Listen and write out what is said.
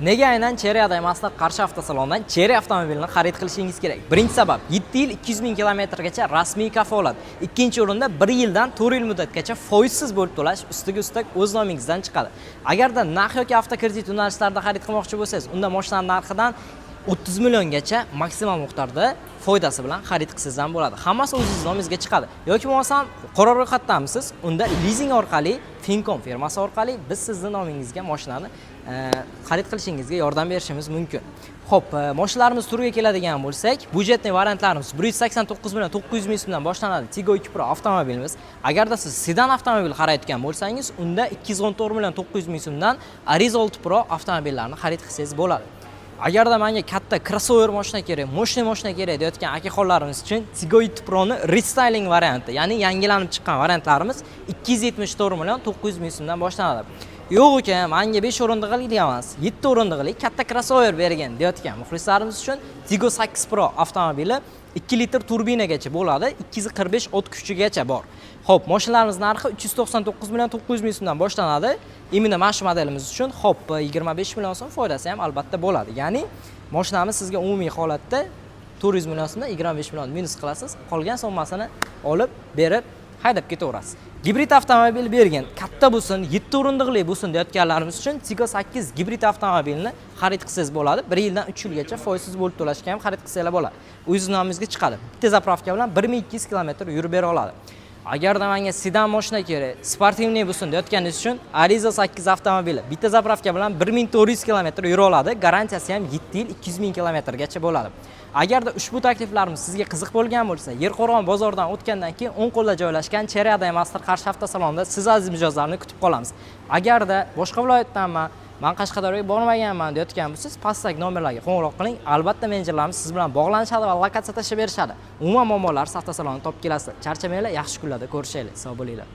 Nega aynan Chery emasdan Qarshi avtosalondan Chery avtomobilini xarid qilishingiz kerak? Birinchi sabab 7 yil 200 ming kilometrgacha rasmiy kafolat. Ikkinchi o'rinda 1 yildan 4 yil muddatgacha foizsiz bo'lib to'lash ustiga ustak o'z nomingizdan chiqadi. Agarda narx yoki avtokredit yo'nalishlarida xarid qilmoqchi bo'lsangiz, unda mashina narxidan 30 milliongacha maksimal miqdorda foydasi bilan xarid qilsangiz ham bo'ladi. Hammasi o'zingiz nomingizga chiqadi. Yoki bo'lmasam qora ro'yxatdamisiz, unda leasing orqali, Fincom firmasi orqali biz sizning nomingizga mashinani xarid qilishingizga yordam berishimiz mumkin. Xo'p, mashinalarimiz turiga keladigan bo'lsak, budjetli variantlarimiz 189 million 900 ming so'mdan boshlanadi. Tiggo 2 Pro avtomobilimiz. Agarda siz sedan avtomobil xaridlayotgan bo'lsangiz, unda 214 million 900 ming so'mdan Ariza 6 Pro avtomobillarni xarid qilsangiz bo'ladi. Agarda menga katta crossover mashina kerak, mashina kerak deyotgan akaxonlarimiz uchun Tiggo 7 Pro ni restyling varianti, ya'ni yangilanib chiqqan variantlarimiz 274 million 900 ming so'mdan boshlanadi. Yo'q ekan, menga 5 o'rindiqlik emas, 7 o'rindiqlik katta crossover bergan deyotgan muxlislarimiz uchun Tiggo 8 Pro avtomobili 2 litr turbinagacha bo'ladi, 245 ot kuchigacha bor. Xo'p, mashinalarimiz narxi 399 million 900 ming so'mdan boshlanadi. Imенно mana shu modelimiz uchun xo'p 25 million so'm foydasi ham albatta bo'ladi. Ya'ni mashinamiz sizga umumiy holatda 400 million so'mdan 25 million minus qilasiz, qolgan summasini olib, berib, haydab ketaverasiz. Gibrid avtomobil bergan, katta bo'lsin, 7 o'rindiqli bo'lsin deyotganlarimiz uchun Tiggo 8 gibrid avtomobilni xarid qilsangiz bo'ladi. 1 yildan 3 yilgacha foizsiz bo'lib to'lashga ham xarid qilsangiz bo'ladi. O'zingiz nomingizga chiqadi. Bitta zapravka bilan 1200 km yurib bera oladi. Agarda menga sedan mashina kerak, sportivniy bo'lsin deyotganingiz uchun Ariza 8 avtomobili bitta zapravka bilan 1400 km yura oladi. Garantiyasi ham 7 yil 200 ming kilometrgacha bo'ladi. Agarda ushbu takliflarimiz sizga qiziq bo'lgan bo'lsa, Yerqo'rg'on bozoridan o'tgandan keyin o'ng qo'lda joylashgan Chery emasdan Qarshi avtosalonida siz aziz mijozlarni kutib qolamiz. Agarda boshqa viloyatdanman, men Qashqadaryoga bormaganman deyotgan bo'lsangiz, pastdagi nomerlarga qo'ng'iroq qiling. Albatta menejerlarimiz siz bilan bog'lanishadi va lokatsiya tashlab berishadi. Umuman muammolar avtosalonni topib kelasiz. Charchamanglar, yaxshi kunlarda ko'rishaylik. Sog' bo'linglar.